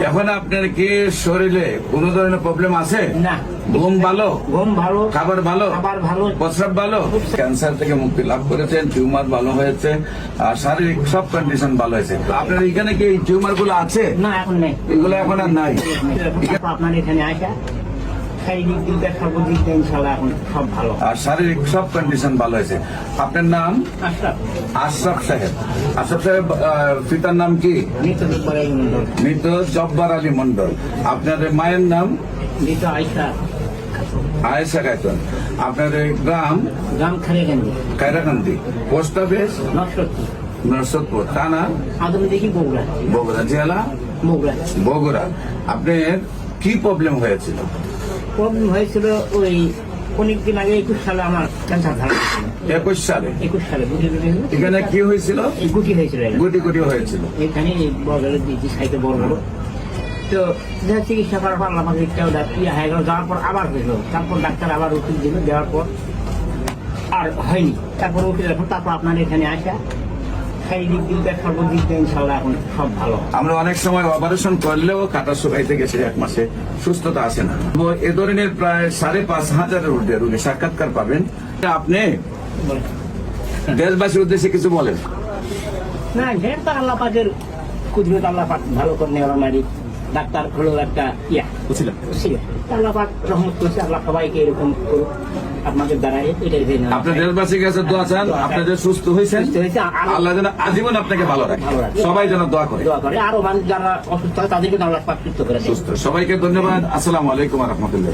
এখন আপনার কি শরীরে কোন ধরনের প্রবলেম আছে? না। ঘুম ভালো? ঘুম ভালো, খাবার ভালো? খাবার ভালো, প্রস্রাব ভালো? ক্যান্সার থেকে মুক্তি লাভ করেছেন, টিউমার ভালো হয়েছে, আর শারীরিক সব কন্ডিশন ভালো হয়েছে। আপনার এখানে কি এই টিউমার গুলো আছে? না এখন নেই, এগুলো এখন আর নাই। আপনার এখানে আসা শারীরিক দিক দিয়ে সর্বদিক দিয়ে ইনশাল্লাহ এখন সব ভালো। আর শারীরিক সব কন্ডিশন ভালো হয়েছে। আপনার নাম? আচ্ছা, আশরাফ সাহেব। আশরাফ সাহেব, পিতার নাম কি? মৃত জব্বার আলী মন্ডল। মৃত জব্বার আলী মন্ডল। আপনাদের মায়ের নাম? মৃত আয়সা আয়েশা খাতুন। আপনাদের গ্রাম? গ্রাম খারিয়াকান্দি, কায়রাকান্দি। Post office? নরসত্তর, নরসদপুর। থানা? আদম দেখি বগুড়া। বগুড়া। জেলা? বগুড়া। বগুড়া। আপনার কি প্রবলেম হয়েছিল? প্রবলেম হয়েছিল ওই অনেকদিন আগে 21 সালে আমার ক্যান্সার ধরা হয়েছিল। 21 সালে? 21 সালে গুটি গুটি এখানে কি হয়েছিল? গুটি হয়েছিল এখানে। গুটি গুটি হয়েছিল এখানে বড় দিয়েছি সাইতে বড় বড়। তো যা চিকিৎসা করার পর আমাকে কেউ হয়ে গেল, যাওয়ার পর আবার হইল। তারপর ডাক্তার আবার ওষুধ দিল, দেওয়ার পর আর হয়নি। তারপর ওষুধ এখন তারপর আপনার এখানে আসা শারীরিক দিক দিয়ে সর্বদিক দিয়ে ইনশাল্লাহ এখন সব ভালো। আমরা অনেক সময় অপারেশন করলেও কাটা শুকাইতে গেছে, 1 মাসে সুস্থতা আসে না। এ ধরনের প্রায় 5,500-এর ঊর্ধ্বে রোগী সাক্ষাৎকার পাবেন। আপনি দেশবাসীর উদ্দেশ্যে কিছু বলেন। না, ঢের তো আল্লাহ পাকের কুদরত, আল্লাহ পাক ভালো করে নেওয়ার মারি। ডাক্তার হলো একটা ছিল। আল্লাহ পাক রহমত করছে, আল্লাহ সবাইকে এরকম করুক আপনাদের দ্বারা। এটাই আপনার দেশবাসীর কাছে দোয়া চান, আপনাদের সুস্থ হয়েছেন, আল্লাহ যেন আজীবন আপনাকে ভালো রাখে। সবাই যেন দোয়া করে। আরো মানুষ যারা অসুস্থ হয় তাদেরকে আল্লাহ পাক সুস্থ করে দেয়। সুস্থ। সবাইকে ধন্যবাদ। আসসালামু আলাইকুম ওয়া রাহমাতুল্লাহ।